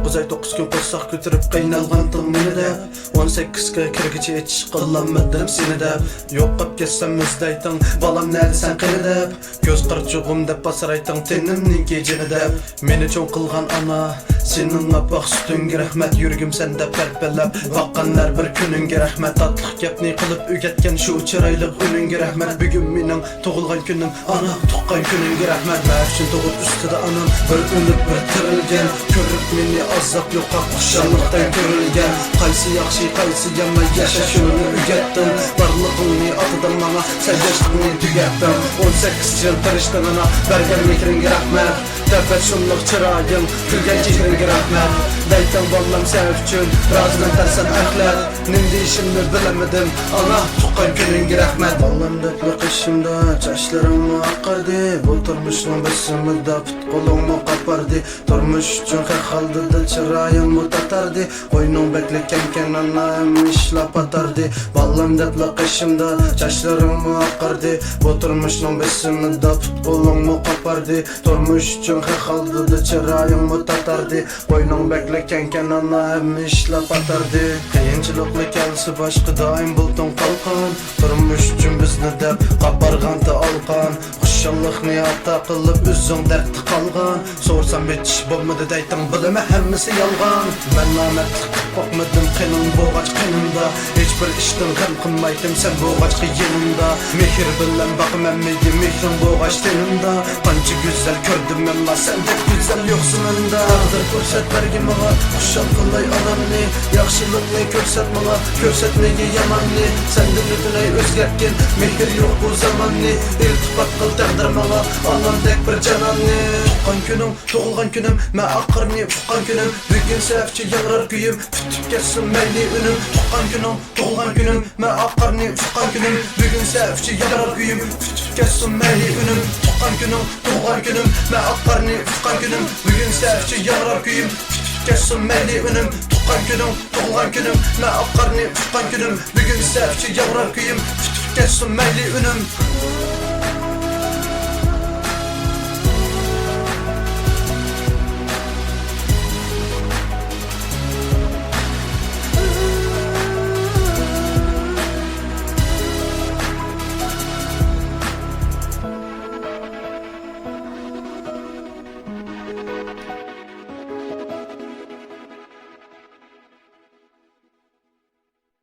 9 ay 9 gün qo'shsaq ko'tarib qiynalgandim meni deb 18 ga kirgicha hech qilolmadim seni deb yo'q qilib ketsam o'zdayting balam nerede sen qani deb ko'z qirchug'im deb basarayting tenimning kejini deb meni cho'ng qilgan ana senin apaq sütüngə rəhmət yürgüm səndə pərpəlləb Baqqanlar bir gününgə rəhmət Tatlıq gəpni qılıb ügətgən şu çıraylıq ününgə rəhmət Bugün minin toğulğan günüm ana tuqqan gününgə rəhmət Mən üçün doğub üstüdə anam bir ünüb bir tirilgən Körüb meni azab yoqa quşanlıqdan görülgən Qaysı yaxşı qaysı yama yaşaşını ügətdim Barlığını atıdan bana səyyaşlığını tügətdim 18 yıl tırışdın ana bərgən mekringə rəhmət Təbəssümlük çırayım gülgən cihringə rəhmət Daytan vallam sen üçün razıdan tərsən əxlət Nimdi işimni bilemedim ana tuqqan gününgə rəhmət Vallam döklü qışımda çaşlarımı aqardı Bu turmuşun besimida put qolummu qapardı Turmuş üçün xəxaldı da çırayımı tatardı Qoynum beklekenken anam işlap atardı Vallam döklü qışımda çaşlarımı aqardı Bu turmuşun besimida put qolummu qapardı Turmuş üçün xəxaldı da çırayımı tatardı Qoynum beklekenken anam işlap atardı Qiyinchilikli kelsi boshqa doim bulton qalqan Turmush uchun bizni deb qaparg'anda olqan Xushalliqni ata qilib o'zing dardni qalgan So'rsam hech bo'lmadi deyting bilimi hammasi yolg'on Men nomardlik boqmadim qinim bo'g'ach qinimda Hech bir ishdan g'am qilmaydim sen bo'g'ach qiyinimda Mehr bilan boqmam meydi mehrim bo'g'ach tenimda Qancha go'zal ko'rdim ammo sendek go'zal yo'qsin unda Taqdir ko'rsat bergin menga xushal qilay onamni Yaxshilikni ko'rsat menga ko'rsatmagi yomonni Senden butunay o'zgartgin mehr yo'q bu zamonni İltifat qil taqdir menga onamdek bir janonni Tuqqan kunim tug'ilgan kunim men oxirni tuqqan kunim Bugun safchi yag'rar kuyim tutib ketsin mayli unim Tuqqan kunim tug'ilgan kunim men oxirni tuqqan kunim Bugun safchi yag'rar kuyim tutib ketsin mayli unim Tuqqan kunim tug'ilgan kunim men oxirni tuqqan kunim Bugun safchi yag'rar kuyim tutib ketsin mayli unim Tuqqan kunim tug'ilgan kunim men oxirni tuqqan kunim Bugun safchi yag'rar kuyim tutib ketsin mayli unim